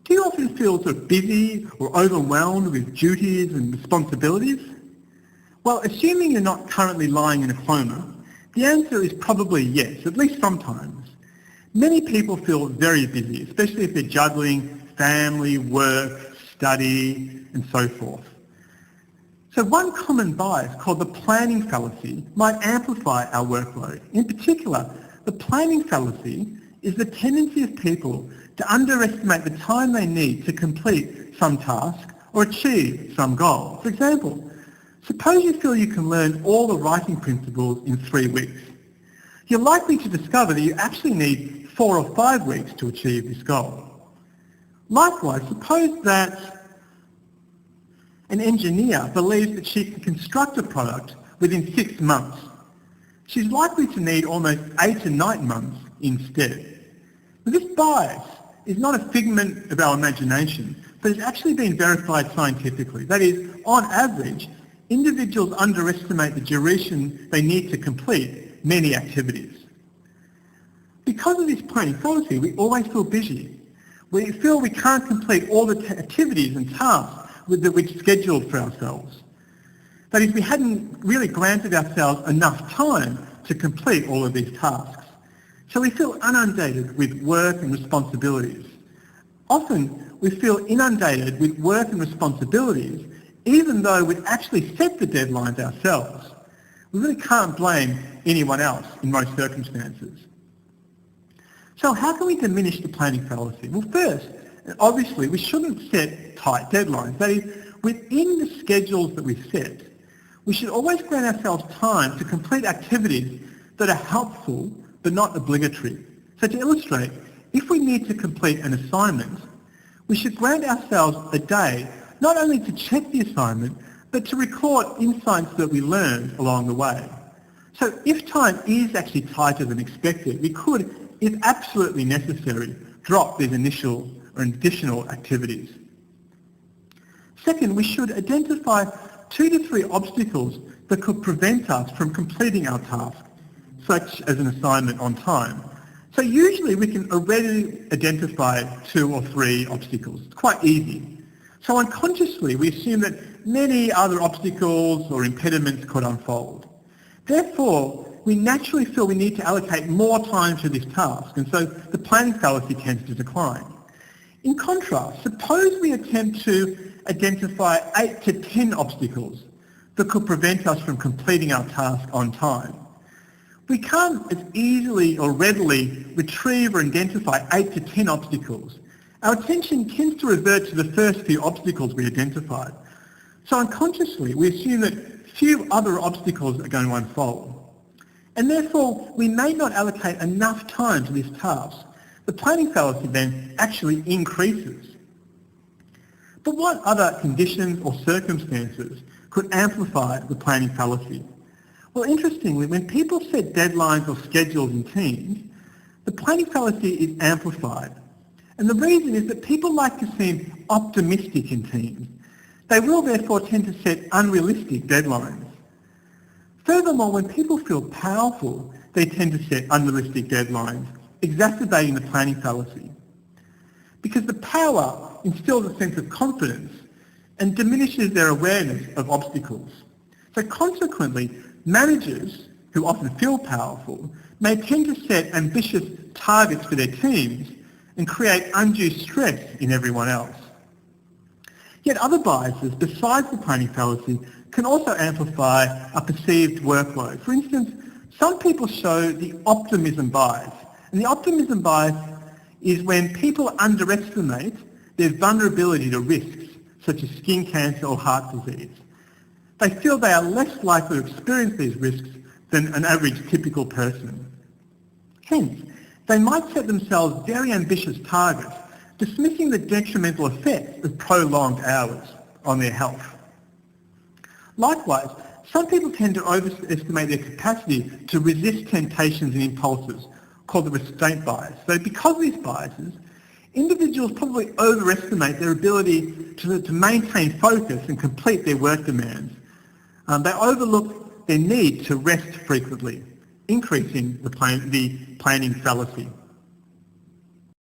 Do you often feel sort of busy or overwhelmed with duties and responsibilities? Well, assuming you're not currently lying in a coma, the answer is probably yes, at least sometimes. Many people feel very busy, especially if they're juggling family, work, study, and so forth. So one common bias called the planning fallacy might amplify our workload. In particular, the planning fallacy is the tendency of people to underestimate the time they need to complete some task or achieve some goal. For example, suppose you feel you can learn all the writing principles in 3 weeks. You're likely to discover that you actually need 4 or 5 weeks to achieve this goal. Likewise, suppose that an engineer believes that she can construct a product within 6 months. She's likely to need almost 8 to 9 months instead. Now, this bias is not a figment of our imagination, but it's actually been verified scientifically. That is, on average, individuals underestimate the duration they need to complete many activities. Because of this planning fallacy, we always feel busy. We feel we can't complete all the activities and tasks that we'd scheduled for ourselves. That is, we hadn't really granted ourselves enough time to complete all of these tasks. So we feel inundated with work and responsibilities. Often we feel inundated with work and responsibilities even though we've actually set the deadlines ourselves. We really can't blame anyone else in most circumstances. So how can we diminish the planning fallacy? Well, first, obviously, we shouldn't set tight deadlines. That is, within the schedules that we set, we should always grant ourselves time to complete activities that are helpful but not obligatory. So to illustrate, if we need to complete an assignment, we should grant ourselves a day not only to check the assignment, but to record insights that we learned along the way. So if time is actually tighter than expected, we could, if absolutely necessary, drop these initial or additional activities. Second, we should identify 2 to 3 obstacles that could prevent us from completing our task, such as an assignment on time. So usually we can already identify 2 or 3 obstacles. It's quite easy. So unconsciously we assume that many other obstacles or impediments could unfold. Therefore, we naturally feel we need to allocate more time to this task, and so the planning fallacy tends to decline. In contrast, suppose we attempt to identify 8 to 10 obstacles that could prevent us from completing our task on time. We can't as easily or readily retrieve or identify 8 to 10 obstacles. Our attention tends to revert to the first few obstacles we identified. So unconsciously, we assume that few other obstacles are going to unfold. And therefore, we may not allocate enough time to this task. The planning fallacy then actually increases. But what other conditions or circumstances could amplify the planning fallacy? Well, interestingly, when people set deadlines or schedules in teams, the planning fallacy is amplified. And the reason is that people like to seem optimistic in teams. They will therefore tend to set unrealistic deadlines. Furthermore, when people feel powerful, they tend to set unrealistic deadlines, exacerbating the planning fallacy. Because the power instills a sense of confidence and diminishes their awareness of obstacles. So consequently, managers, who often feel powerful, may tend to set ambitious targets for their teams and create undue stress in everyone else. Yet other biases besides the planning fallacy can also amplify a perceived workload. For instance, some people show the optimism bias. And the optimism bias is when people underestimate their vulnerability to risks, such as skin cancer or heart disease. They feel they are less likely to experience these risks than an average typical person. Hence, they might set themselves very ambitious targets, dismissing the detrimental effects of prolonged hours on their health. Likewise, some people tend to overestimate their capacity to resist temptations and impulses, called the restraint bias. So because of these biases, individuals probably overestimate their ability to maintain focus and complete their work demands. They overlook their need to rest frequently, increasing the planning fallacy.